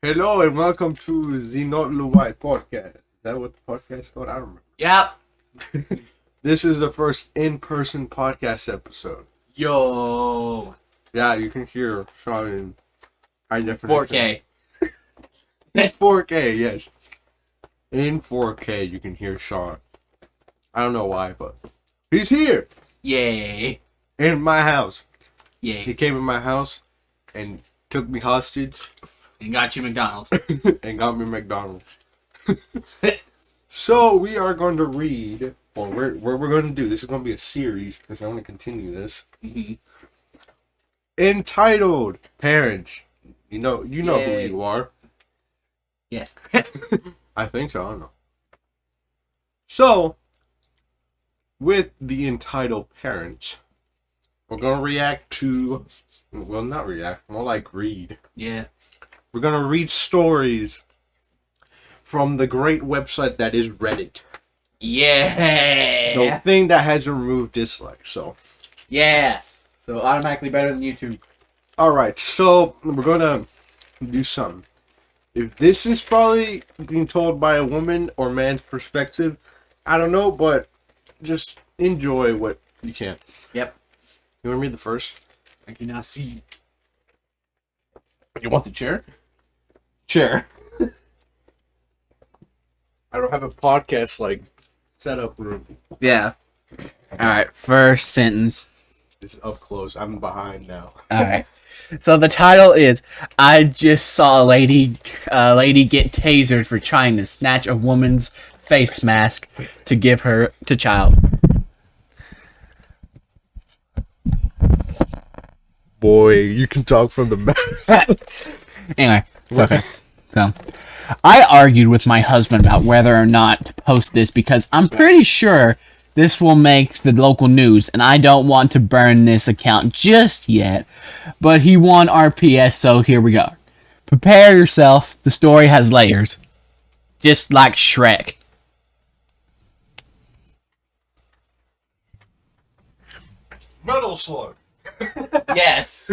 Hello and welcome to the LWIAY podcast. Is that what the podcast is called? I don't remember. Yep. This is the first in-person podcast episode. Yo. Yeah, you can hear Sean in high definition. 4K. In 4K, yes. In 4K, you can hear Sean. I don't know why, but he's here. Yay. In my house. Yay. He came in my house and took me hostage. And got you McDonald's. And got me McDonald's. So we are going to read, or we're going to do, this is going to be a series, because I want to continue this. Mm-hmm. Entitled Parents. You know who Yay. you are. Yes. I think so, I don't know. So, with the entitled Parents, we're going to react to, well, not react, more like read. Yeah. We're going to read stories from the great website that is Reddit. Yeah. The thing that has removed dislikes, so. Yes. So automatically better than YouTube. Alright, so we're going to do something. If this is probably being told by a woman or man's perspective, I don't know, but just enjoy what you can. Yep. You want to read the first? I cannot see. You want the chair? Sure. I don't have a podcast, setup room. Yeah. Alright, first sentence. It's up close. I'm behind now. Alright. So the title is, I just saw a lady get tasered for trying to snatch a woman's face mask to give her to child. Boy, you can talk from the back. Anyway, okay. So, I argued with my husband about whether or not to post this because I'm pretty sure this will make the local news, and I don't want to burn this account just yet. But he won RPS, so here we go. Prepare yourself. The story has layers. Just like Shrek. Metal Slug. Yes.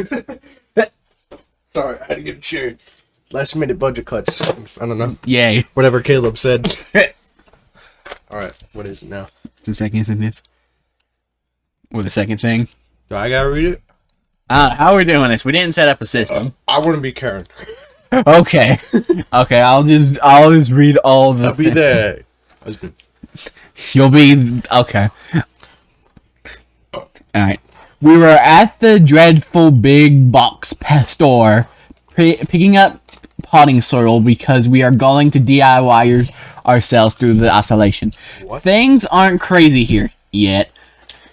Sorry, I had to get shared. Last minute budget cuts. I don't know. Yay. Whatever Caleb said. Alright, what is it now? The second sentence. Or the second thing. Do I gotta read it? How are we doing this? We didn't set up a system. I wouldn't be Karen. Okay. Okay, I'll just read all the I'll be the husband. You'll be okay. Alright. We were at the dreadful big box store picking up potting soil because we are going to DIY ourselves through the isolation. What? Things aren't crazy here yet,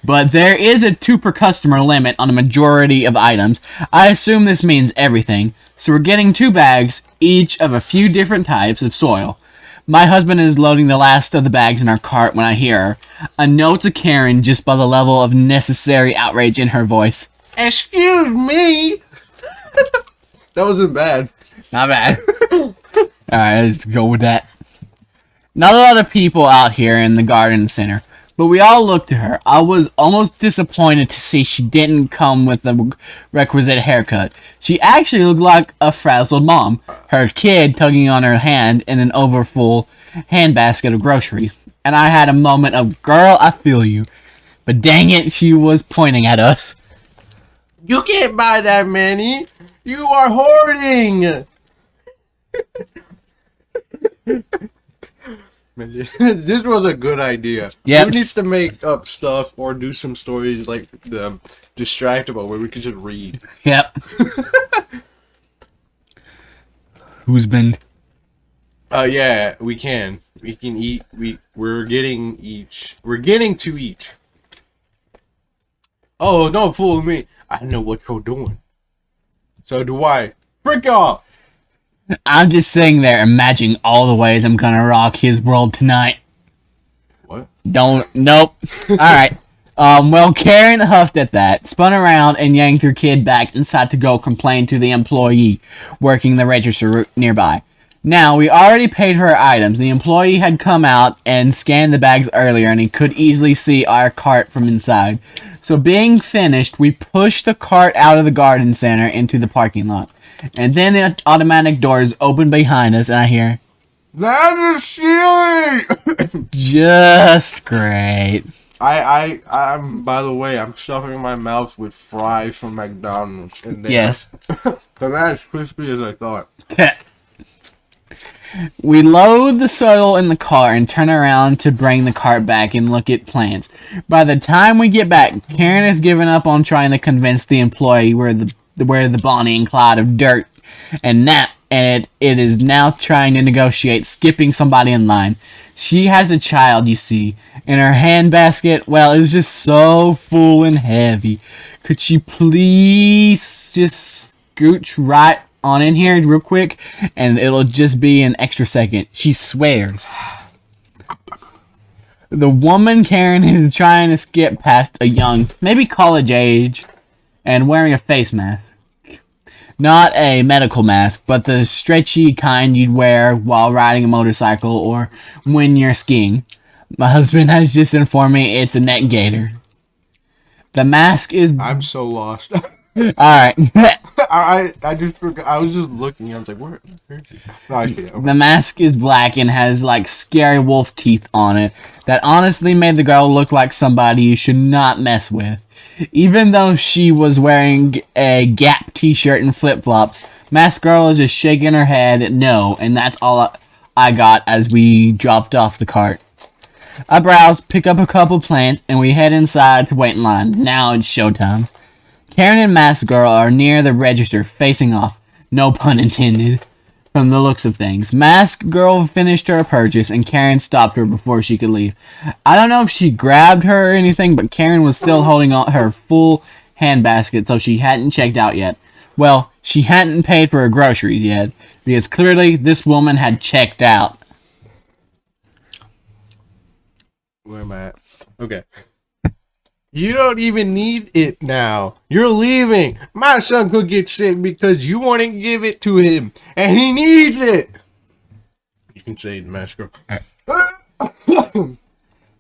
but there is a 2 per customer limit on a majority of items. I assume this means everything, so we're getting 2 bags, each of a few different types of soil. My husband is loading the last of the bags in our cart when I hear her. A note to Karen just by the level of necessary outrage in her voice. Excuse me! That wasn't bad. Not bad. Alright, let's go with that. Not a lot of people out here in the garden center, but we all looked at her. I was almost disappointed to see she didn't come with the requisite haircut. She actually looked like a frazzled mom, her kid tugging on her hand in an overfull handbasket of groceries. And I had a moment of, girl, I feel you. But dang it, she was pointing at us. You can't buy that many. You are hoarding. This was a good idea. Yep. Who needs to make up stuff or do some stories like the Distractable where we can just read? Yep. Who's been? Yeah, we can. We can eat. We're getting each. We're getting to each. Oh, don't fool me. I know what you're doing. So do I. Frick off. I'm just sitting there imagining all the ways I'm gonna rock his world tonight. What? Nope. Alright. Well, Karen huffed at that, spun around, and yanked her kid back inside to go complain to the employee working the register nearby. Now, we already paid for our items. The employee had come out and scanned the bags earlier, and he could easily see our cart from inside. So being finished, we pushed the cart out of the garden center into the parking lot. And then the automatic doors open behind us, and I hear, "That is silly." just great. I'm. By the way, I'm stuffing my mouth with fries from McDonald's. And Yes. They're not as crispy as I thought. We load the soil in the car and turn around to bring the cart back and look at plants. By the time we get back, Karen has given up on trying to convince the employee we're the Bonnie and Clyde of dirt, and it is now trying to negotiate skipping somebody in line. She has a child, you see, and her handbasket, well, it's just so full and heavy. Could she please just scooch right on in here real quick, and it'll just be an extra second. She swears. The woman Karen is trying to skip past a young, maybe college age, and wearing a face mask. Not a medical mask, but the stretchy kind you'd wear while riding a motorcycle or when you're skiing. My husband has just informed me it's a neck gaiter. The mask is... I'm so lost. Alright. I just forgot. I was just looking. I was like, where is he? No, I see it. Okay. The mask is black and has like scary wolf teeth on it that honestly made the girl look like somebody you should not mess with. Even though she was wearing a Gap t-shirt and flip-flops, Mask Girl is just shaking her head no, and that's all I got as we dropped off the cart. I browse, pick up a couple plants, and we head inside to wait in line. Now it's showtime. Karen and Mask Girl are near the register, facing off. No pun intended. From the looks of things. Mask Girl finished her purchase, and Karen stopped her before she could leave. I don't know if she grabbed her or anything, but Karen was still holding on her full handbasket, so she hadn't checked out yet. Well, she hadn't paid for her groceries yet, because clearly this woman had checked out. Where am I at? Okay. You don't even need it now. You're leaving. My son could get sick because you want to give it to him, and he needs it. You can say it, Mask Girl.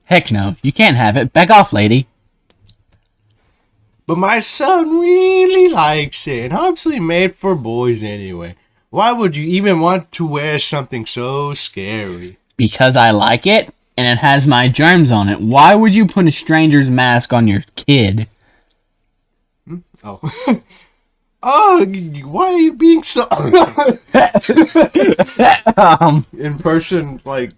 Heck no, you can't have it. Back off, lady. But my son really likes it, and obviously made for boys anyway. Why would you even want to wear something so scary? Because I like it, and it has my germs on it. Why would you put a stranger's mask on your kid? Oh. Oh, why are you being so... In person, like,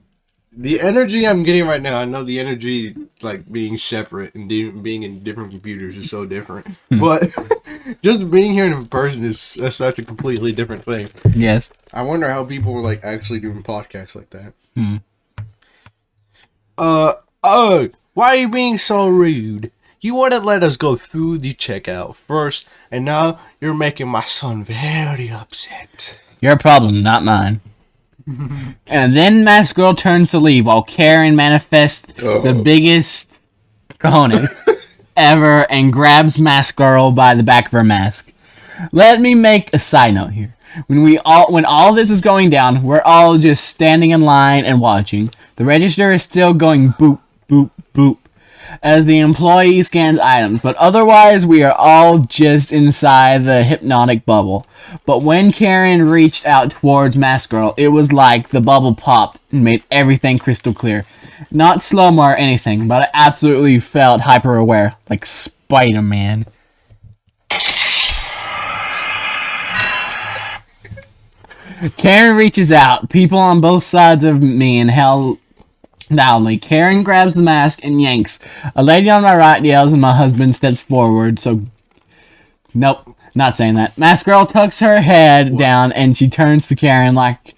the energy I'm getting right now, I know the energy, like, being separate and being in different computers is so different. But just being here in person is such a completely different thing. Yes. I wonder how people were, like, actually doing podcasts like that. Why are you being so rude? You wouldn't let us go through the checkout first, and now you're making my son very upset. Your problem, not mine. And then Mask Girl turns to leave while Karen manifests the biggest cojones ever and grabs Mask Girl by the back of her mask. Let me make a side note here. When all this is going down, we're all just standing in line and watching. The register is still going boop, boop, boop as the employee scans items, but otherwise we are all just inside the hypnotic bubble. But when Karen reached out towards Mask Girl, it was like the bubble popped and made everything crystal clear. Not slow-mo or anything, but I absolutely felt hyper-aware, like Spider-Man. Karen reaches out. People on both sides of me inhale loudly. Karen grabs the mask and yanks. A lady on my right yells and my husband steps forward, so... Nope, not saying that. Mask Girl tucks her head down and she turns to Karen like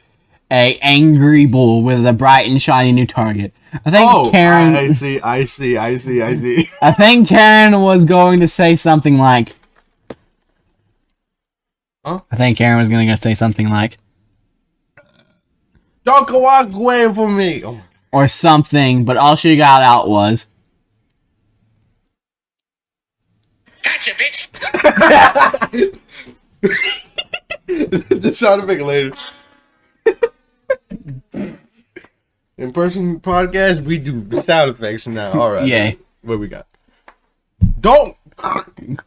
a angry bull with a bright and shiny new target. I think Karen... I see. I think Karen was going to say something like... Huh? I think Karen was going to say something like... Don't go walk away from me! Oh. Or something, but all she got out was... Gotcha, bitch! Just sound effect later. In person podcast, we do sound effects now. Alright. Yay. What we got? Don't!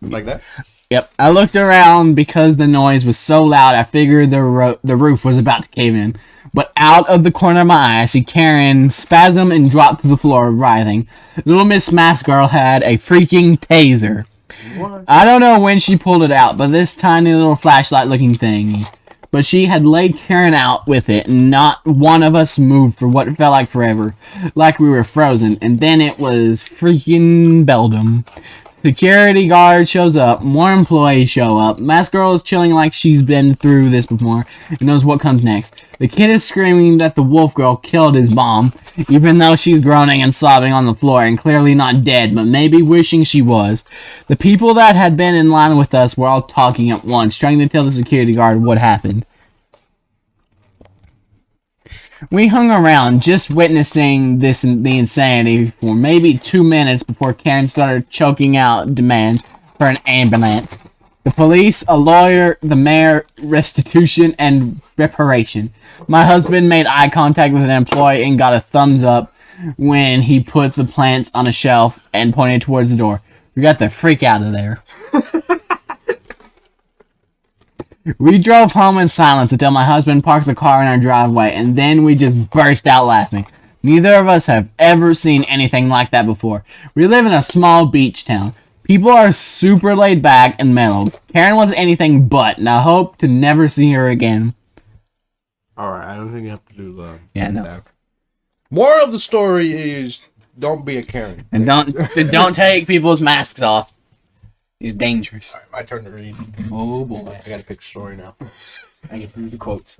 Like that? Yep. I looked around because the noise was so loud. I figured the roof was about to cave in. But out of the corner of my eye, I see Karen spasm and drop to the floor, writhing. Little Miss Mask Girl had a freaking taser. What? I don't know when she pulled it out, but this tiny little flashlight-looking thing. But she had laid Karen out with it, and not one of us moved for what felt like forever. Like we were frozen. And then it was freaking Beldum. Security guard shows up, more employees show up. Mask Girl is chilling like she's been through this before and knows what comes next. The kid is screaming that the wolf girl killed his mom, even though she's groaning and sobbing on the floor and clearly not dead, but maybe wishing she was. The people that had been in line with us were all talking at once, trying to tell the security guard what happened. We hung around, just witnessing the insanity for maybe 2 minutes before Karen started choking out demands for an ambulance, the police, a lawyer, the mayor, restitution, and reparation. My husband made eye contact with an employee and got a thumbs up when he put the plants on a shelf and pointed towards the door. We got the freak out of there. We drove home in silence until my husband parked the car in our driveway, and then we just burst out laughing. Neither of us have ever seen anything like that before. We live in a small beach town. People are super laid back and mellow. Karen was anything but, and I hope to never see her again. Alright, I don't think you have to do that. Yeah, no. That. Moral of the story is don't be a Karen. And don't take people's masks off. It's dangerous. Alright, my turn to read. Oh boy. I gotta pick a story now. I get through the quotes.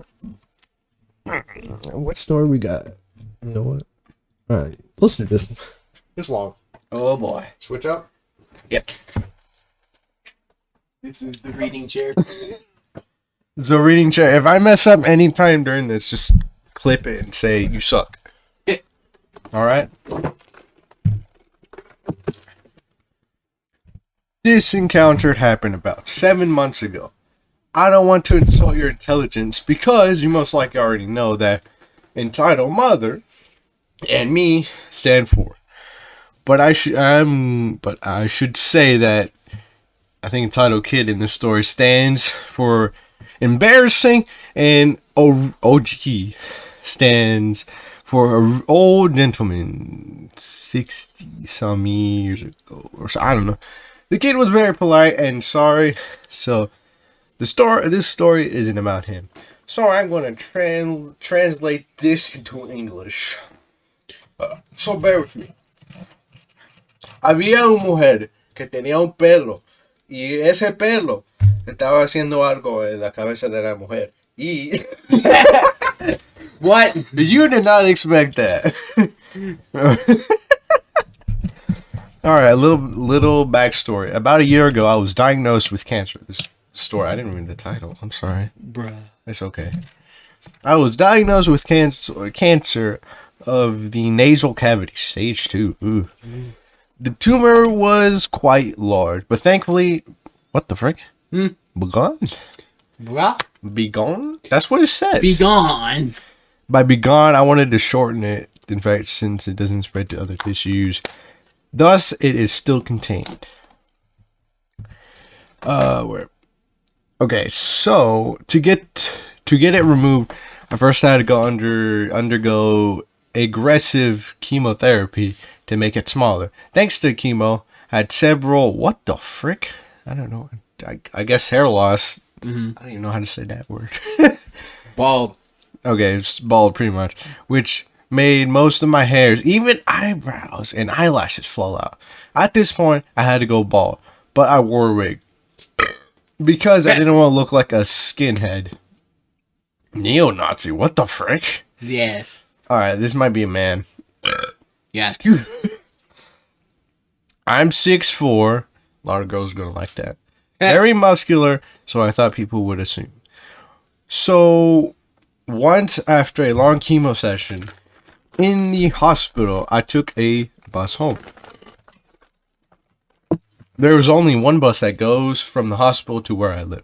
What story we got? You know what? Alright, listen to this one. It's long. Oh boy. Switch up. Yep. This is the reading chair. So reading chair. If I mess up any time during this, just clip it and say you suck. Alright? This encounter happened about 7 months ago. I don't want to insult your intelligence because you most likely already know that entitled mother and me stand for. But I should say that I think entitled kid in this story stands for embarrassing, and OG stands for an old gentleman 60 some years ago or so. I don't know. The kid was very polite and sorry, so this story isn't about him. So I'm going to translate this into English. So bear with me. Había una mujer que tenía un pelo y ese pelo estaba haciendo algo en la cabeza de la mujer. Y What? you did not expect that. All right, a little backstory. About a year ago, I was diagnosed with cancer. This story, I didn't read the title. I'm sorry. Bruh. It's okay. I was diagnosed with cancer of the nasal cavity, stage 2. Ooh. The tumor was quite large, but thankfully, what the frick? Begone? Bruh. Begone? That's what it says. Be gone. By begone, I wanted to shorten it, in fact, since it doesn't spread to other tissues. Thus, it is still contained. Where? Okay, so to get it removed, I first had to undergo aggressive chemotherapy to make it smaller. Thanks to chemo, I had several. What the frick? I don't know. I guess hair loss. I don't even know how to say that word. Bald. Okay, it's bald pretty much, which made most of my hairs, even eyebrows and eyelashes, fall out. At this point, I had to go bald, but I wore a wig because I didn't want to look like a skinhead. Neo-Nazi, what the frick? Yes. Alright, this might be a man. Yeah. Excuse me. I'm 6'4". A lot of girls are going to like that. Very muscular, so I thought people would assume. So, once after a long chemo session in the hospital, I took a bus home. There was only one bus that goes from the hospital to where I live.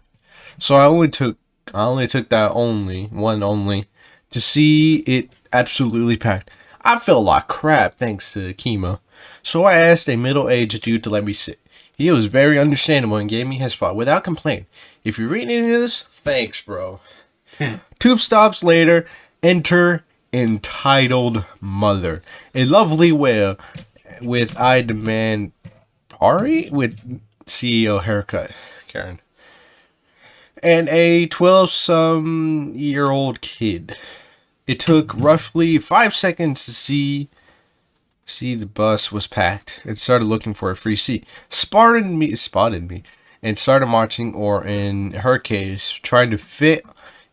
So I only took that one to see it absolutely packed. I felt like crap thanks to chemo. So I asked a middle-aged dude to let me sit. He was very understandable and gave me his spot without complaint. If you're reading any of this, thanks, bro. 2 stops later, enter Entitled Mother, a lovely whale with I demand Ari with CEO haircut, Karen, and a 12-some-year-old kid. It took roughly 5 seconds to see the bus was packed and started looking for a free seat. Spotted me and started marching, or in her case, trying to fit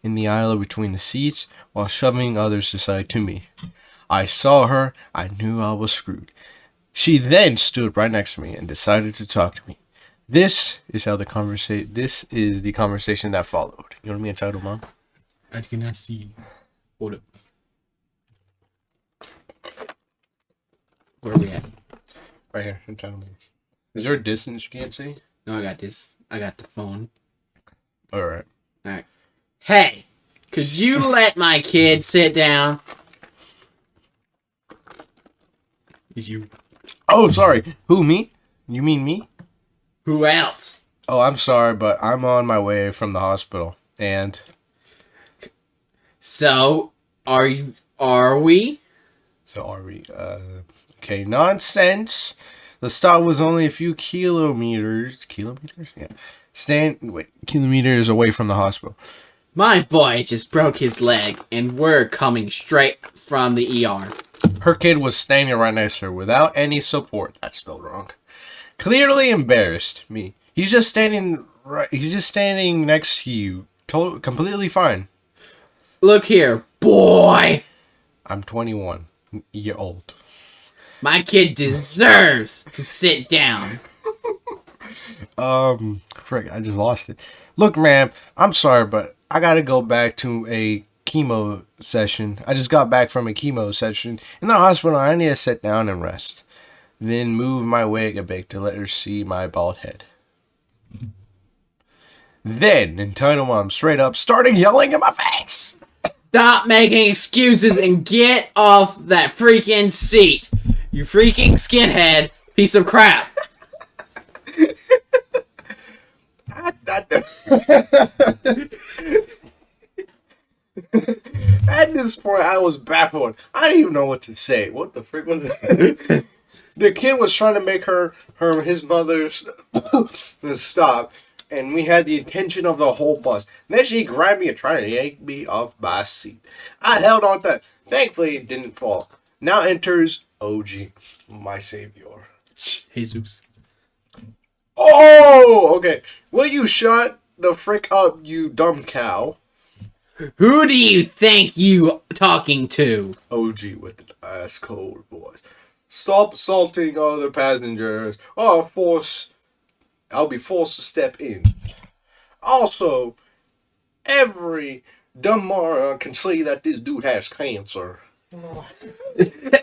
in the aisle between the seats while shoving others aside to me. I saw her. I knew I was screwed. She then stood right next to me and decided to talk to me. This is the conversation that followed. You know what I mean, Entitled Mom? I cannot see. Hold up. Where are we at? Right here, Entitled Mom. Is there a distance you can't see? No, I got this. I got the phone. Alright. Alright. Hey! Could you let my kid sit down? Is you... Oh, sorry. Who, me? You mean me? Who else? Oh, I'm sorry, but I'm on my way from the hospital. And... So, are we? So are we? Okay, nonsense. The stop was only a few kilometers. Kilometers? Yeah. Kilometers away from the hospital. My boy just broke his leg, and we're coming straight from the ER. Her kid was standing right next to her without any support. That's spelled wrong. Clearly embarrassed. Me. He's just standing next to you. Completely fine. Look here, boy! I'm 21 year old. My kid deserves to sit down. Frick, I just lost it. Look, ma'am, I'm sorry, but I gotta go back to a chemo session. I just got back from a chemo session in the hospital. I need to sit down and rest. Then move my wig a bit to let her see my bald head. Then, Entitled Mom straight up started yelling in my face. Stop making excuses and get off that freaking seat. You freaking skinhead piece of crap. At this point, I was baffled. I didn't even know what to say. What the frick was that? The kid was trying to make his mother stop, and we had the attention of the whole bus. And then she grabbed me and tried to yank me off my seat. I held on to that. Thankfully, it didn't fall. Now enters OG, my savior. Jesus. Oh, okay. Will you shut the frick up, you dumb cow? Who do you think you talking to? OG with an ice cold voice. Stop assaulting other passengers, or I'll be forced to step in. Also, every dumb moron can see that this dude has cancer. I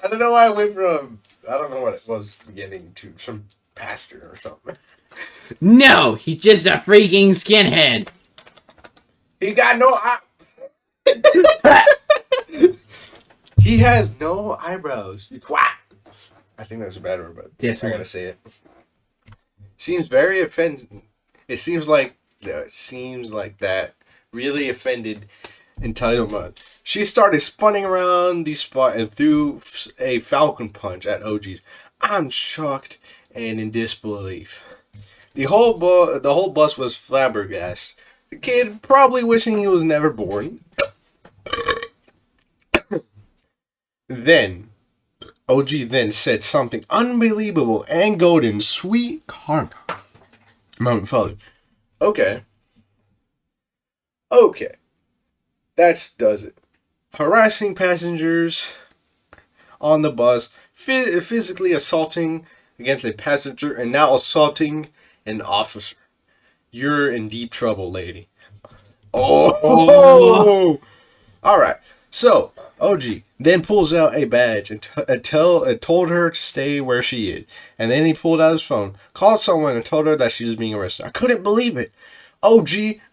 don't know why I went from, I don't know what it was beginning to some pastor or something. No, he's just a freaking skinhead. He got no He has no eyebrows. You twat. I think that's a bad word, but yes, I gotta say it. Seems very offended. It seems like that really offended Entitled Mom. She started spinning around the spot and threw a falcon punch at OG's. I'm shocked and in disbelief. The whole bus was flabbergasted. The kid probably wishing he was never born. Then, OG then said something unbelievable and golden, sweet karma. Moment followed. Okay. That does it. Harassing passengers on the bus, physically assaulting against a passenger, and now assaulting an officer. You're in deep trouble, lady. Oh! Alright, so, OG then pulls out a badge and told her to stay where she is. And then he pulled out his phone, called someone, and told her that she was being arrested. I couldn't believe it. OG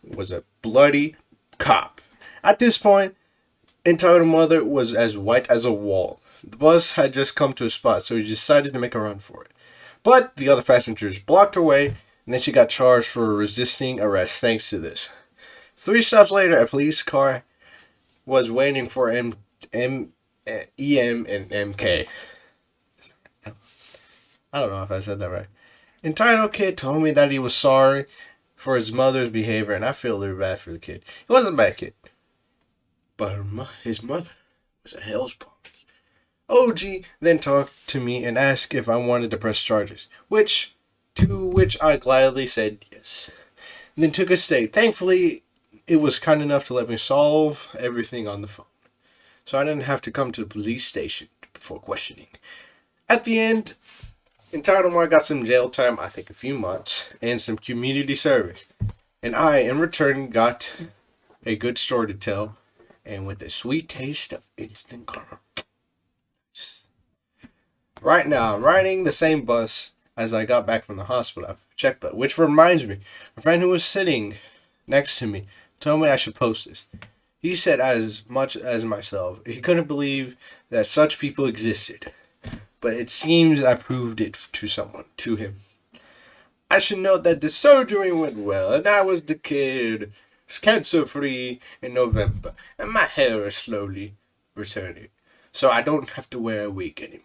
was a bloody cop. At this point, Entitled Mother was as white as a wall. The bus had just come to a spot, so he decided to make a run for it. But the other passengers blocked her way, and then she got charged for resisting arrest thanks to this. 3 stops later, a police car was waiting for EM and MK. I don't know if I said that right. Entitled kid told me that he was sorry for his mother's behavior, and I feel really bad for the kid. He wasn't a bad kid, but his mother was a hell's punk. OG then talked to me and asked if I wanted to press charges, to which I gladly said yes. And then took a state. Thankfully, it was kind enough to let me solve everything on the phone, so I didn't have to come to the police station before questioning. At the end, Entitled Mark got some jail time, I think a few months, and some community service. And I, in return, got a good story to tell, and with a sweet taste of instant karma. Right now, I'm riding the same bus as I got back from the hospital after check, but which reminds me, a friend who was sitting next to me told me I should post this. He said as much as myself, he couldn't believe that such people existed. But it seems I proved it to him. I should note that the surgery went well, and I was the kid, cancer-free in November, and my hair is slowly returning, so I don't have to wear a wig anymore.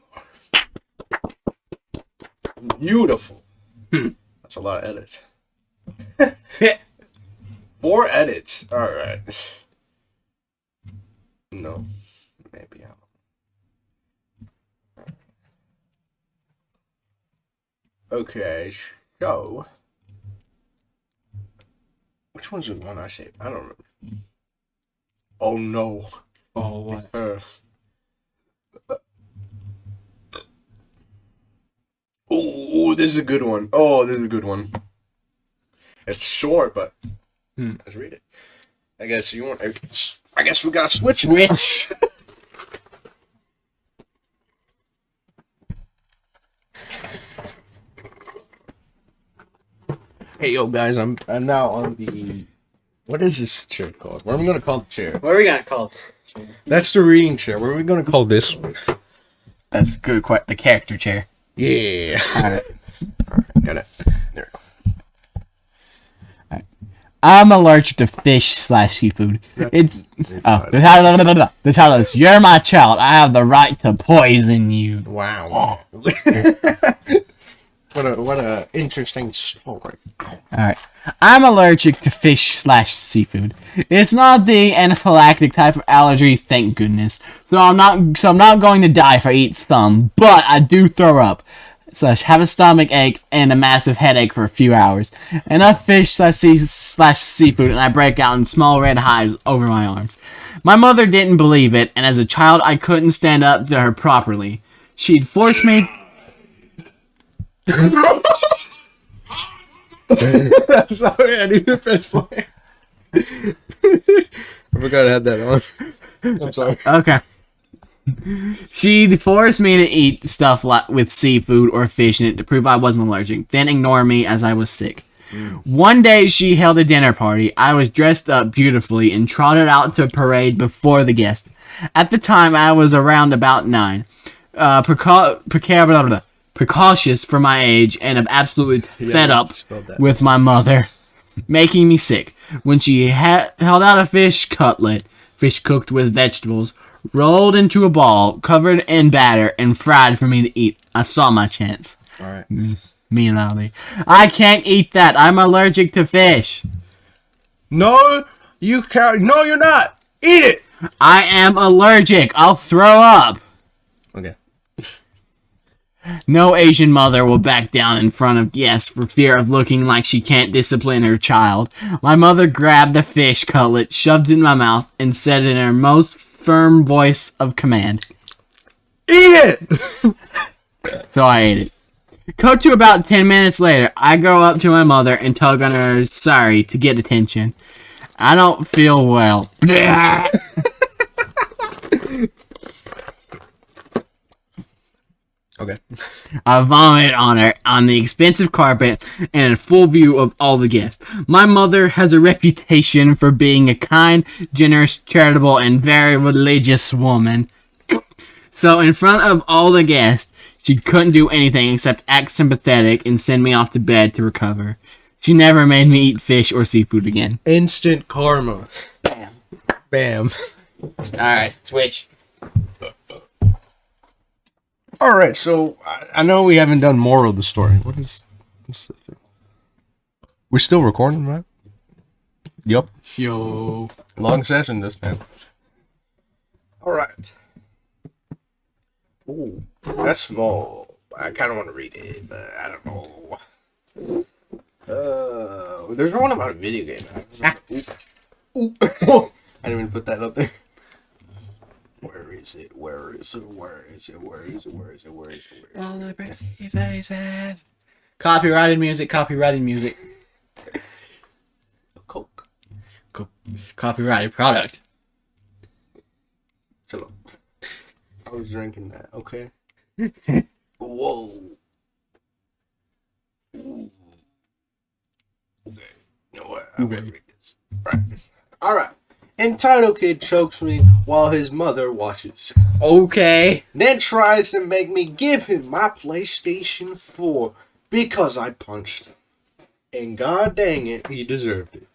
Beautiful. That's a lot of edits. 4 edits. Alright. No. Maybe I'll. Okay, so which one's the one I saved? I don't remember. Oh no. Oh, what? It's her. Oh, this is a good one. Oh, this is a good one. It's short, but let's read it. I guess you want. I guess we got to switch. Hey, yo, guys, I'm now on the. What is this chair called? What are we gonna call the chair? What are we gonna call it? That's the reading chair. What are we gonna call this one? That's good. Quite the character chair. Yeah. Alright. Got it. There we go. I'm allergic to fish/seafood. It's the title is "You're my child. I have the right to poison you." Wow. What a interesting story. Alright. I'm allergic to fish/seafood. It's not the anaphylactic type of allergy, thank goodness. So I'm not going to die if I eat some, but I do throw up. Have a stomach ache and a massive headache for a few hours. Enough fish/seafood and I break out in small red hives over my arms. My mother didn't believe it, and as a child I couldn't stand up to her properly. She'd force me. I'm sorry, I need to press play. I forgot I had that on. I'm sorry. Okay. She'd force me to eat stuff with seafood or fish in it to prove I wasn't allergic, then ignore me as I was sick. One day she held a dinner party. I was dressed up beautifully and trotted out to a parade before the guests. At the time, I was around about 9. Precautious for my age and I'm absolutely fed up with my mother making me sick. When she held out a fish cutlet, fish cooked with vegetables, rolled into a ball, covered in batter, and fried for me to eat, I saw my chance. Alright. Me and Ali. I can't eat that. I'm allergic to fish. No, you can't. No, you're not. Eat it. I am allergic. I'll throw up. Okay. No Asian mother will back down in front of guests for fear of looking like she can't discipline her child. My mother grabbed the fish cutlet, shoved it in my mouth, and said in her most firm voice of command, "Eat it!" So I ate it. Cut to about 10 minutes later, I go up to my mother and tug on her sorry to get attention. I don't feel well. Okay. I vomit on her on the expensive carpet and in full view of all the guests. My mother has a reputation for being a kind, generous, charitable, and very religious woman. So in front of all the guests, she couldn't do anything except act sympathetic and send me off to bed to recover. She never made me eat fish or seafood again. Instant karma. Bam. Alright, switch. All right, so I know we haven't done moral of the story. What's the thing? We're still recording, right? Yup. Yo. Long session this time. All right. Ooh, that's small. I kind of want to read it, but I don't know. There's one about a video game. Ooh. I didn't even put that up there. Where is it? Where is it? Where is it? Where is it? Where is it? Where is it? All the pretty faces. Copyrighted music. Copyrighted music. Coke. Copyrighted product. So, I was drinking that. Okay. Whoa. Ooh. Okay. You know what? I'm gonna read this. Right. All right. Entitled kid chokes me while his mother watches. Okay. Then tries to make me give him my PlayStation 4 because I punched him. And god dang it, he deserved it.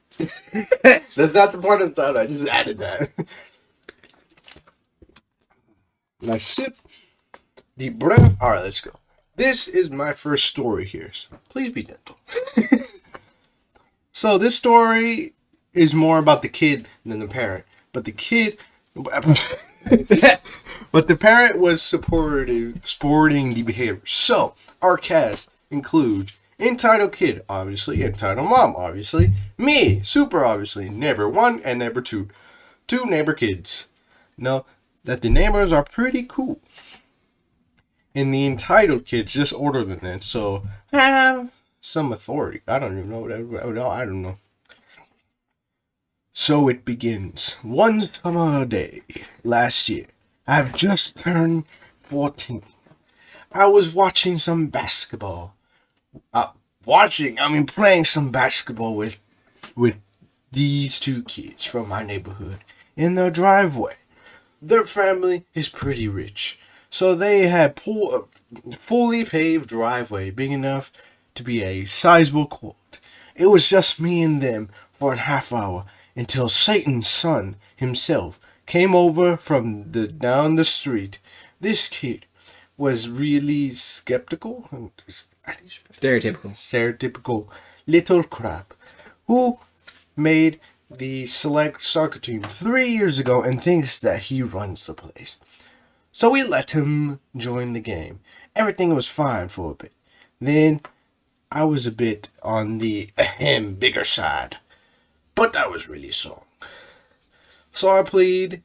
That's not the part of the title. I just added that. Nice sip. Deep breath. Alright, let's go. This is my first story here. So please be gentle. So this story is more about the kid than the parent. But the kid... but the parent was supporting the behavior. So, our cast includes entitled kid, obviously. Entitled mom, obviously. Me, super obviously. Neighbor 1 and neighbor 2. 2 neighbor kids. Know that the neighbors are pretty cool. And the entitled kids just older than that. So, have some authority. I don't even know. I don't know. So it begins. One summer day last year, I've just turned 14. I was watching some basketball. Playing some basketball with these 2 kids from my neighborhood in their driveway. Their family is pretty rich, so they had a fully paved driveway big enough to be a sizable court. It was just me and them for a half hour until Satan's son himself came over from down the street. This kid was really skeptical. Stereotypical little crap who made the select soccer team 3 years ago and thinks that he runs the place. So we let him join the game. Everything was fine for a bit. Then I was a bit on the bigger side. But that was really strong. So I played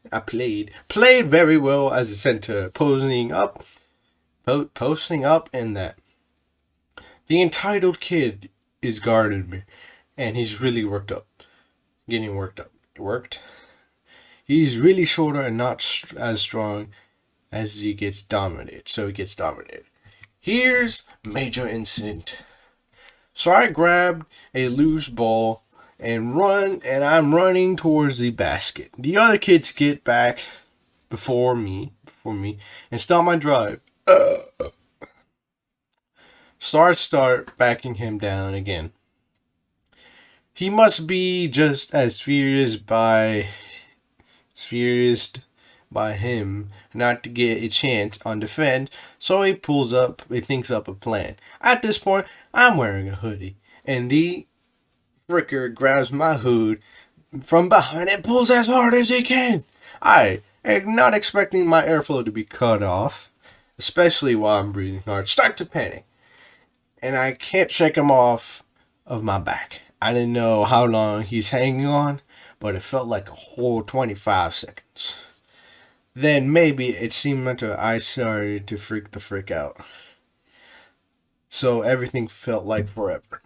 very well as a center, posting up in that. The entitled kid is guarding me, and he's really getting worked up. It worked. He's really shorter and not as strong as he gets dominated. So he gets dominated. Here's major incident. So I grabbed a loose ball and I'm running towards the basket. The other kids get back before me, and start my drive. Start backing him down again. He must be just as furious by him not to get a chance on defend, so he thinks up a plan. At this point, I'm wearing a hoodie, and the fricker grabs my hood from behind and pulls as hard as he can. I am not expecting my airflow to be cut off, especially while I'm breathing hard. Start to panic, and I can't shake him off of my back. I didn't know how long he's hanging on, but it felt like a whole 25 seconds. Then maybe it seemed until I started to freak the frick out. So everything felt like forever.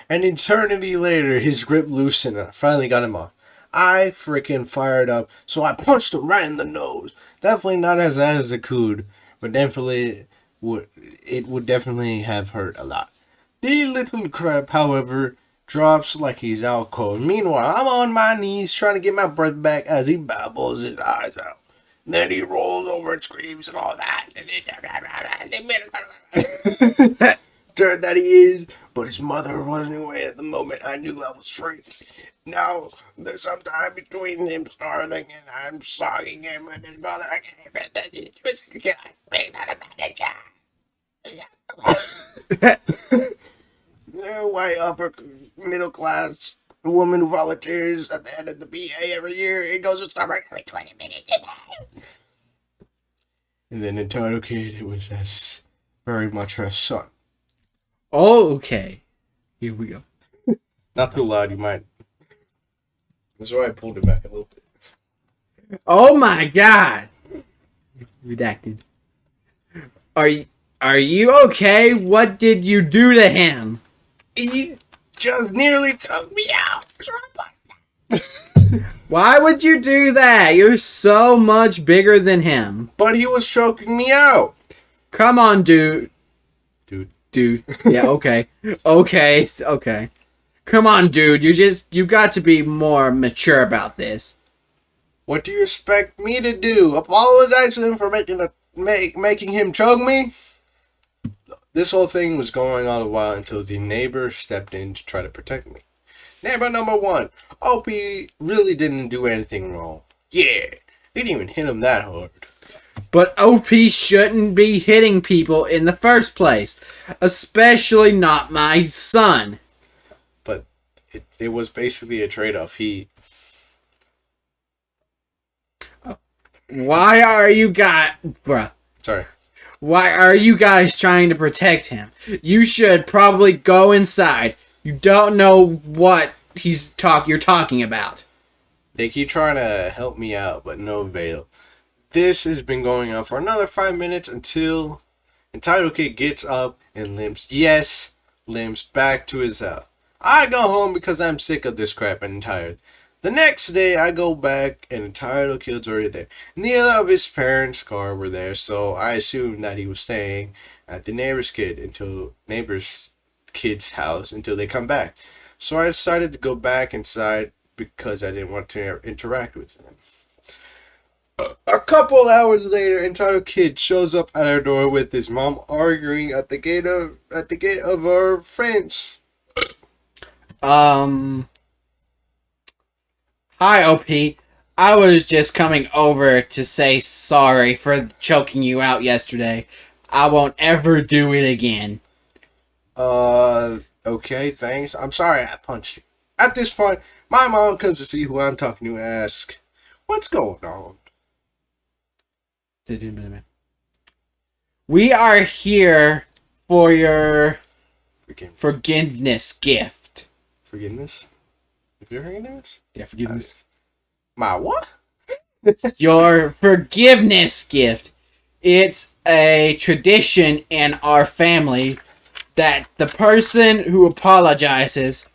An eternity later, his grip loosened and I finally got him off. I freaking fired up, so I punched him right in the nose. Definitely not as bad as it could, but definitely would definitely have hurt a lot. The little crap, however, drops like he's out cold. Meanwhile, I'm on my knees trying to get my breath back as he babbles his eyes out. Then he rolls over and screams and all that. Turn that he is, but his mother wasn't away at the moment. I knew I was free. Now there's some time between him starting and I'm sogging him and his mother. White upper middle class woman who volunteers at the end of the BA every year. It goes to Starbucks every 20 minutes. And then Entitled Kid, it was very much her son. Oh, okay. Here we go. Not too loud, you might. That's why I pulled it back a little bit. Oh my god! Redacted. Are you okay? What did you do to him? He just nearly took me out. Why would you do that? You're so much bigger than him. But he was choking me out. Come on, dude. Dude. Yeah, okay. Okay. Come on, dude. You got to be more mature about this. What do you expect me to do? Apologize to him for making him choke me? This whole thing was going on a while until the neighbor stepped in to try to protect me. Neighbor number 1. OP really didn't do anything wrong. Yeah, didn't even hit him that hard. But OP shouldn't be hitting people in the first place. Especially not my son. But it was basically a trade-off. Why are you Why are you guys trying to protect him? You should probably go inside. You don't know what you're talking about. They keep trying to help me out, but no avail. This has been going on for another 5 minutes until Entitled Kid gets up and limps back to his house. I go home because I'm sick of this crap and tired. The next day I go back and Entitled Kid's already there. Neither of his parents' car were there, so I assumed that he was staying at the neighbor's kid's house until they come back. So I decided to go back inside because I didn't want to interact with them. A couple hours later, Entitled Kid shows up at our door with his mom arguing at the gate of our fence. Hi, OP. I was just coming over to say sorry for choking you out yesterday. I won't ever do it again. Okay, thanks. I'm sorry I punched you. At this point, my mom comes to see who I'm talking to and asks, "What's going on?" We are here for your Forgiveness. gift. Forgiveness? If you're forgiveness? Yeah, forgiveness. My what? Your forgiveness gift. It's a tradition in our family that the person who apologizes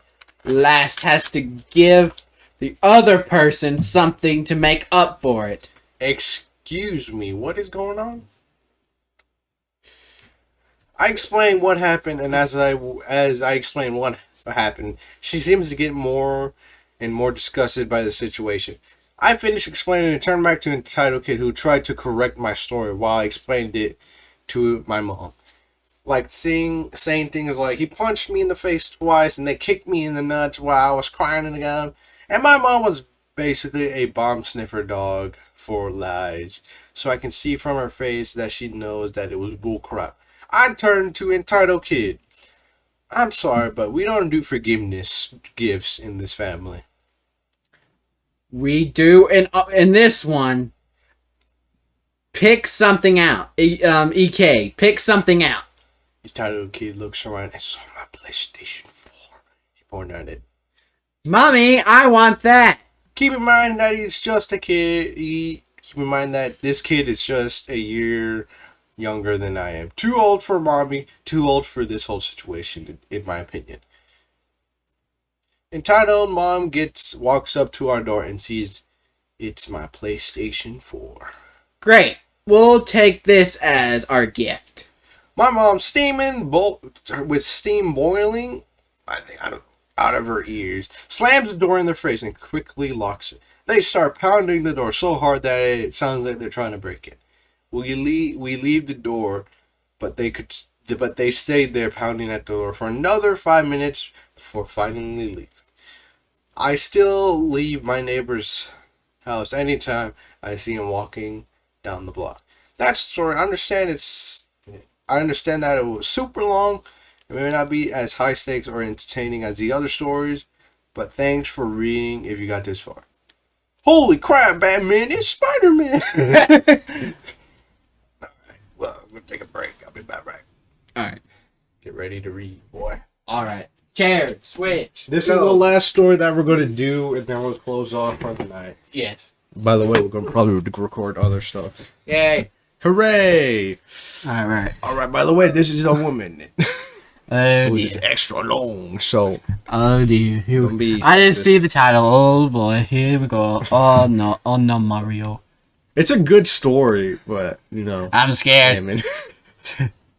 last has to give the other person something to make up for it. Excuse me, what is going on? I explained what happened, and as I explained what happened, she seems to get more and more disgusted by the situation. I finished explaining and turned back to Entitled Kid, who tried to correct my story while I explained it to my mom. Like saying things like, he punched me in the face twice and they kicked me in the nuts while I was crying in the ground. And my mom was basically a bomb sniffer dog for lies. So I can see from her face that she knows that it was bullcrap. I turned to Entitled Kid. I'm sorry, but we don't do forgiveness gifts in this family. We do in this one. Pick something out. EK, pick something out. Entitled Kid looks around and saw my PlayStation 4. He pointed at it. Mommy, I want that. Keep in mind that he's just a kid. Keep in mind that this kid is just a year younger than I am. Too old for mommy. Too old for this whole situation, in my opinion. Entitled Mom walks up to our door and sees it's my PlayStation 4. Great. We'll take this as our gift. My mom's steaming, with steam boiling out of her ears, slams the door in their face and quickly locks it. They start pounding the door so hard that it sounds like they're trying to break it. We leave the door, but they stayed there pounding at the door for another 5 minutes before finally leaving. I still leave my neighbor's house anytime I see him walking down the block. That's the story. I understand that it was super long. It may not be as high stakes or entertaining as the other stories, but thanks for reading if you got this far. Holy crap, Batman, it's Spider-Man! Alright, well, I'm going to take a break. I'll be back. Alright. Get ready to read, boy. Alright. Chair, switch. This is the last story that we're going to do, and then we'll close off for the night. Yes. By the way, we're going to probably record other stuff. Yay. Hooray! Alright. By the way, this is a woman. Oh, It's extra long, so... Oh, dear. I didn't see the title. Oh, boy. Here we go. Oh, no. Oh, no, Mario. It's a good story, but, you know... I'm scared. Damn it.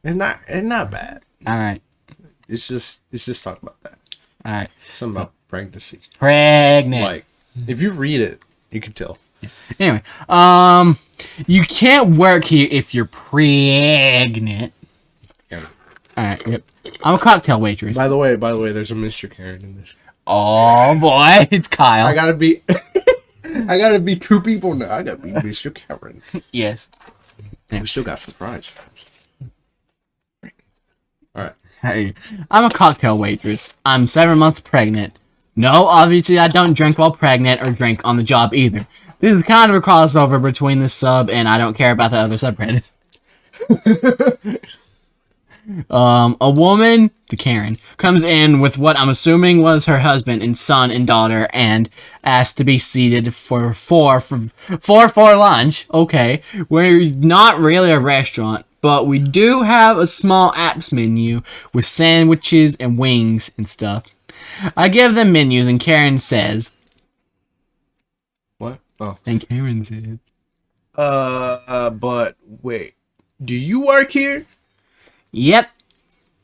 It's not bad. Alright. It's just talk about that. Alright. Something about pregnancy. Pregnant. Like, if you read it, you can tell. Anyway, you can't work here if you're pregnant. Yeah. Alright, yep. I'm a cocktail waitress. By the way, there's a Mr. Karen in this. Oh boy, it's Kyle. I gotta be two people now. I gotta be Mr. Karen. Yes. We still got some fries. Alright. Hey, I'm a cocktail waitress. I'm 7 months pregnant. No, obviously I don't drink while pregnant or drink on the job either. This is kind of a crossover between the sub and I don't care about the other subreddit. A woman, the Karen, comes in with what I'm assuming was her husband and son and daughter and asked to be seated for lunch. Okay, we're not really a restaurant, but we do have a small apps menu with sandwiches and wings and stuff. I give them menus and Karen says... What? Oh. And Karen said... But wait. Do you work here? Yep.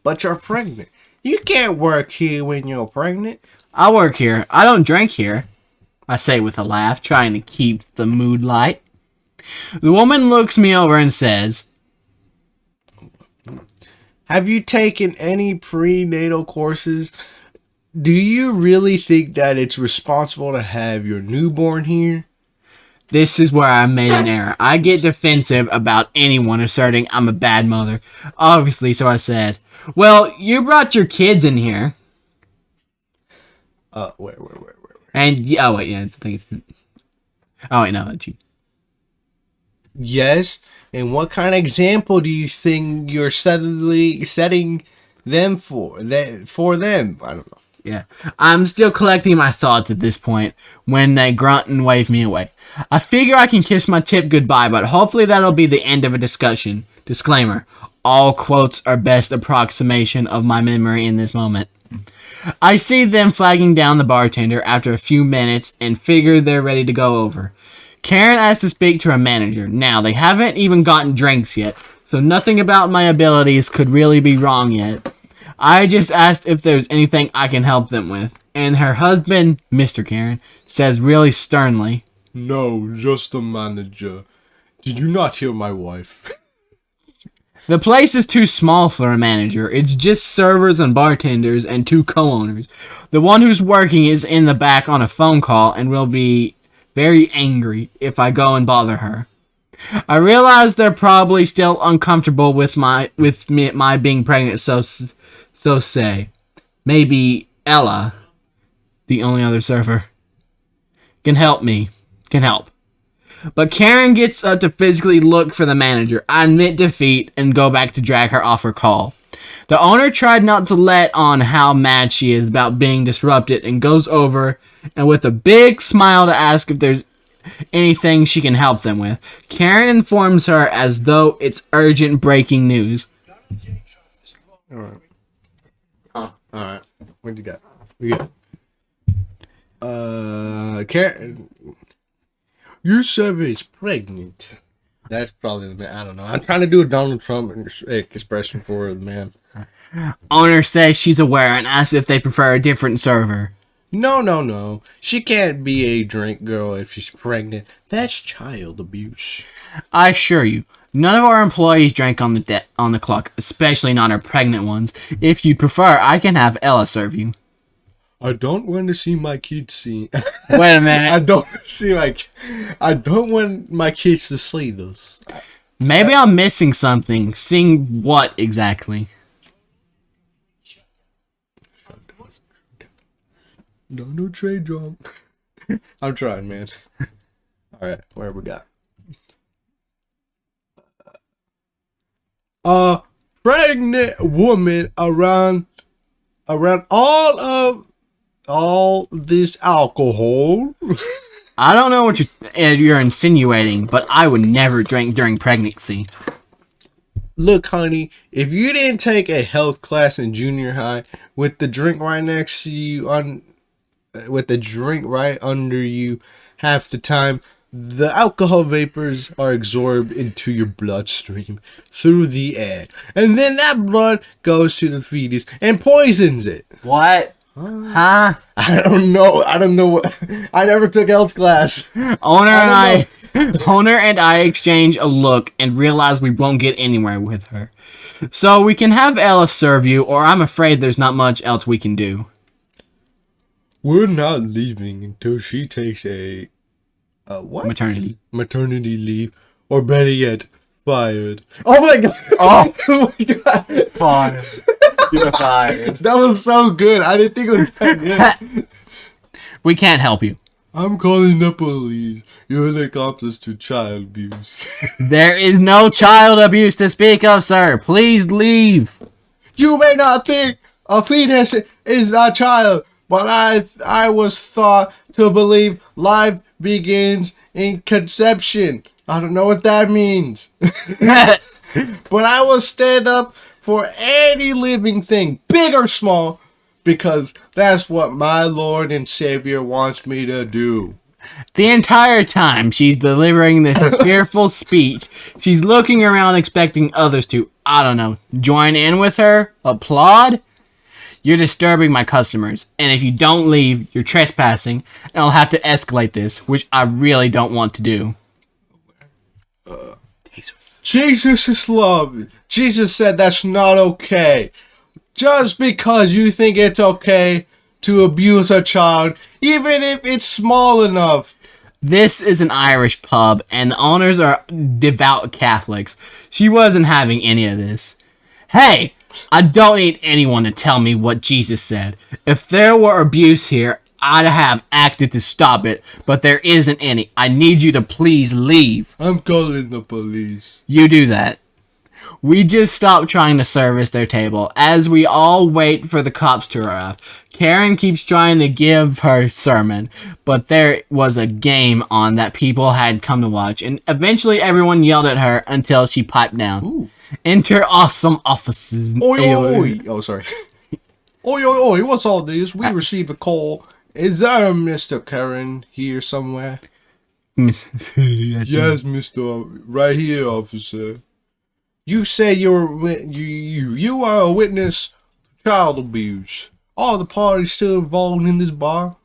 But you're pregnant. You can't work here when you're pregnant. I work here. I don't drink here. I say with a laugh, trying to keep the mood light. The woman looks me over and says... Have you taken any prenatal courses? Do you really think that it's responsible to have your newborn here? This is where I made an error. I get defensive about anyone asserting I'm a bad mother. Obviously, so I said, well, you brought your kids in here. Wait. And, oh, wait, yeah, I think it's... Oh, wait, no, that's you. Yes, and what kind of example do you think you're setting them for them? I don't know. Yeah, I'm still collecting my thoughts at this point when they grunt and wave me away. I figure I can kiss my tip goodbye, but hopefully that'll be the end of a discussion. Disclaimer, all quotes are best approximation of my memory in this moment. I see them flagging down the bartender after a few minutes and figure they're ready to go over. Karen asks to speak to her manager. Now, they haven't even gotten drinks yet, so nothing about my abilities could really be wrong yet. I just asked if there's anything I can help them with, and her husband, Mr. Karen, says really sternly, "No, just the manager. Did you not hear my wife?" The place is too small for a manager. It's just servers and bartenders and 2 co-owners. The one who's working is in the back on a phone call and will be very angry if I go and bother her. I realize they're probably still uncomfortable with my being pregnant, so say, maybe Ella, the only other server, can help. But Karen gets up to physically look for the manager. I admit defeat and go back to drag her off her call. The owner tried not to let on how mad she is about being disrupted and goes over and with a big smile to ask if there's anything she can help them with. Karen informs her as though it's urgent breaking news. Alright. What do you got? We got Karen, your server is pregnant. That's probably the man. I don't know. I'm trying to do a Donald Trump expression for the man. Owner says she's aware and asks if they prefer a different server. No. She can't be a drink girl if she's pregnant. That's child abuse. I assure you, none of our employees drank on the clock, especially not our pregnant ones. If you'd prefer, I can have Ella serve you. I don't want to see my kids see. Wait a minute. I don't want my kids to see this. Maybe I'm missing something. Seeing what exactly? No trade drunk. I'm trying, man. All right, where we got? A pregnant woman around all this alcohol. I don't know what you're insinuating, but I would never drink during pregnancy. Look, honey, if you didn't take a health class in junior high with the drink right next to you with the drink right under you half the time, the alcohol vapors are absorbed into your bloodstream through the air. And then that blood goes to the fetus and poisons it. What? Huh? I don't know what. I never took health class. Owner and I exchange a look and realize we won't get anywhere with her. So we can have Ella serve you, or I'm afraid there's not much else we can do. We're not leaving until she takes a what? Maternity leave, or better yet, fired. Oh my god! Oh, Oh my god! fired. You're fired. That was so good. I didn't think it was that good. We can't help you. I'm calling the police. You're an accomplice to child abuse. There is no child abuse to speak of, sir. Please leave. You may not think a fetus is a child, but I was taught to believe life begins in conception. I don't know what that means. But I will stand up for any living thing, big or small, because that's what my Lord and Savior wants me to do. The entire time she's delivering this tearful speech, she's looking around expecting others to, I don't know, join in with her, applaud. You're disturbing my customers, and if you don't leave, you're trespassing, and I'll have to escalate this, which I really don't want to do. Jesus is love. Jesus said that's not okay. Just because you think it's okay to abuse a child, even if it's small enough. This is an Irish pub, and the owners are devout Catholics. She wasn't having any of this. Hey, I don't need anyone to tell me what Jesus said. If there were abuse here, I'd have acted to stop it, but there isn't any. I need you to please leave. I'm calling the police. You do that. We just stopped trying to service their table. As we all wait for the cops to arrive, Karen keeps trying to give her sermon, but there was a game on that people had come to watch, and eventually everyone yelled at her until she piped down. Ooh. Enter awesome officers. Oi, oi. Oh, sorry. Oi, what's all this? We received a call. Is there a Mr. Karen here somewhere? Yes, Mister. Right here, officer. You say you are a witness to child abuse. Are the parties still involved in this bar?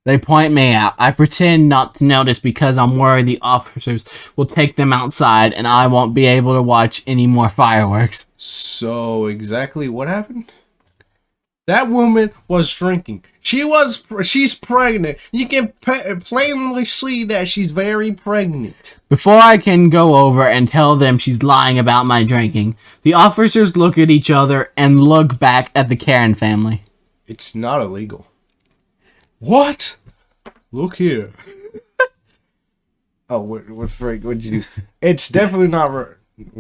They point me out. I pretend not to notice because I'm worried the officers will take them outside and I won't be able to watch any more fireworks. So, exactly what happened? That woman was drinking. She's pregnant. You can plainly see that she's very pregnant. Before I can go over and tell them she's lying about my drinking, the officers look at each other and look back at the Karen family. It's not illegal. What? Look here. Oh, what Frank? What'd you do? It's definitely not.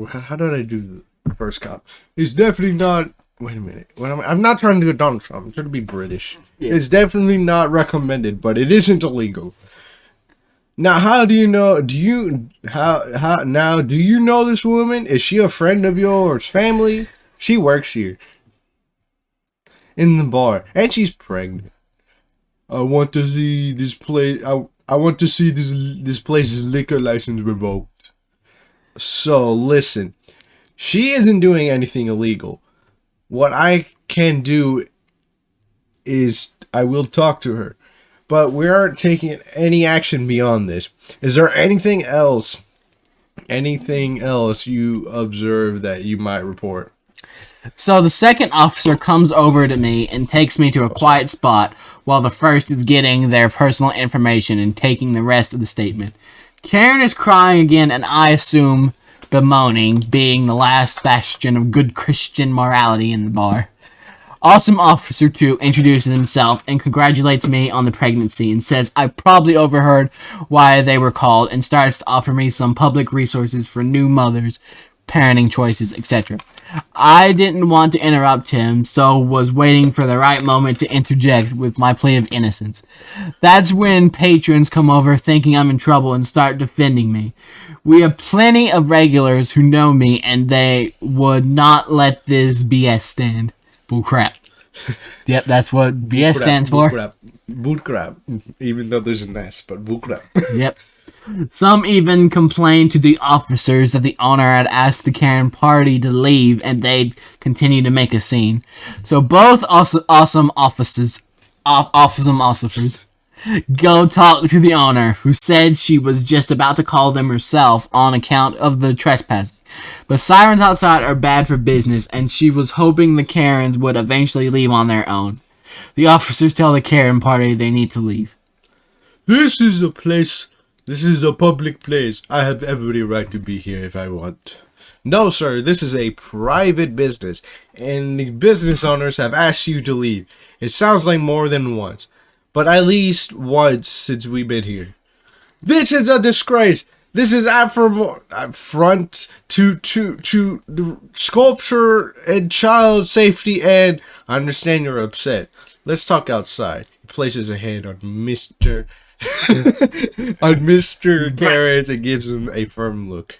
How did I do the first cop? It's definitely not. Wait a minute. I'm not trying to do a Donald Trump. I'm trying to be British. Yeah. It's definitely not recommended, but it isn't illegal. Now, how do you know? Do you know this woman? Is she a friend of yours? Family? She works here in the bar, and she's pregnant. I want to see this place. I want to see this place's liquor license revoked. So listen, she isn't doing anything illegal. What I can do is I will talk to her. But we aren't taking any action beyond this. Is there anything else you observe that you might report? So the second officer comes over to me and takes me to a quiet spot while the first is getting their personal information and taking the rest of the statement. Karen is crying again, and I assume bemoaning, being the last bastion of good Christian morality in the bar. Awesome Officer 2 introduces himself and congratulates me on the pregnancy and says I probably overheard why they were called and starts to offer me some public resources for new mothers, parenting choices, etc. I didn't want to interrupt him, so was waiting for the right moment to interject with my plea of innocence. That's when patrons come over thinking I'm in trouble and start defending me. We have plenty of regulars who know me and they would not let this BS stand. Bullcrap. Yep, that's what BS stands for. Bullcrap. Even though there's an S, but bullcrap. Yep. Some even complained to the officers that the owner had asked the Karen party to leave and they'd continue to make a scene. So both awesome officers go talk to the owner, who said she was just about to call them herself on account of the trespassing. But sirens outside are bad for business, and she was hoping the Karens would eventually leave on their own. The officers tell the Karen party they need to leave. This is a public place. I have every right to be here if I want. No, sir, this is a private business, and the business owners have asked you to leave. It sounds like more than once, but at least once since we've been here. This is a disgrace. This is affront to the sculpture and child safety, and I understand you're upset. Let's talk outside. He places a hand on Mr. Karens and gives him a firm look.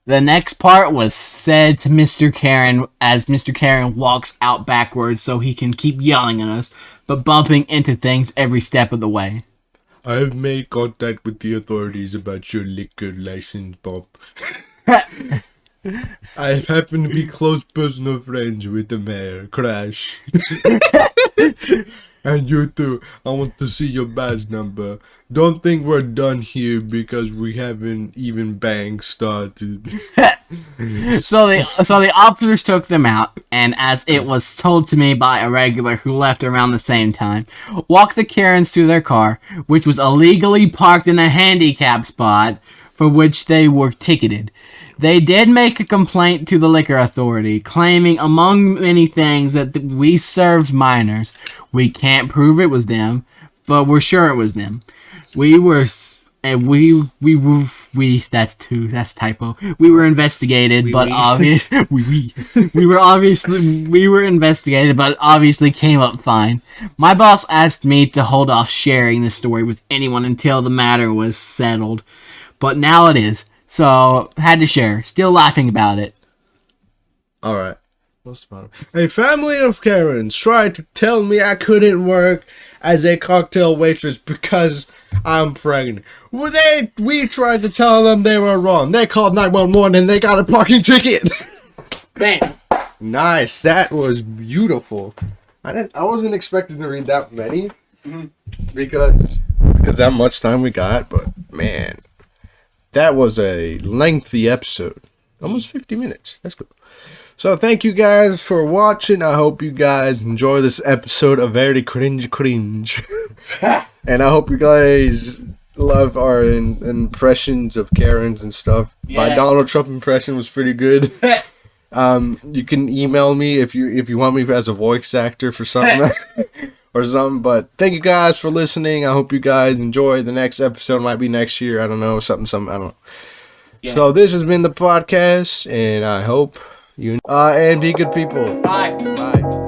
The next part was said to Mr. Karen as Mr. Karen walks out backwards so he can keep yelling at us, but bumping into things every step of the way. I have made contact with the authorities about your liquor license, Bob. I happen to be close personal friends with the mayor, Crash. And you too. I want to see your badge number. Don't think we're done here because we haven't even bang started. So the officers took them out, and as it was told to me by a regular who left around the same time, walked the Karens to their car, which was illegally parked in a handicap spot for which they were ticketed. They did make a complaint to the liquor authority, claiming among many things that we served minors. We can't prove it was them, but we're sure it was them. That's typo. We were investigated, but we were investigated, but obviously came up fine. My boss asked me to hold off sharing this story with anyone until the matter was settled, but now it is. So, had to share. Still laughing about it. Alright. What's the bottom? A family of Karens tried to tell me I couldn't work as a cocktail waitress because I'm pregnant. We tried to tell them they were wrong. They called 911 and they got a parking ticket. Bam. Nice. That was beautiful. I wasn't expecting to read that many because that much time we got, but man. That was a lengthy episode. Almost 50 minutes. That's cool. So thank you guys for watching. I hope you guys enjoy this episode of Very Cringe. And I hope you guys love our impressions of Karens and stuff. Yeah. My Donald Trump impression was pretty good. You can email me if you want me as a voice actor for something. Or something, but thank you guys for listening. I hope you guys enjoy. The next episode might be next year. I don't know, something, I don't know. Yeah. So this has been the podcast, and I hope you and be good people. Bye. Bye.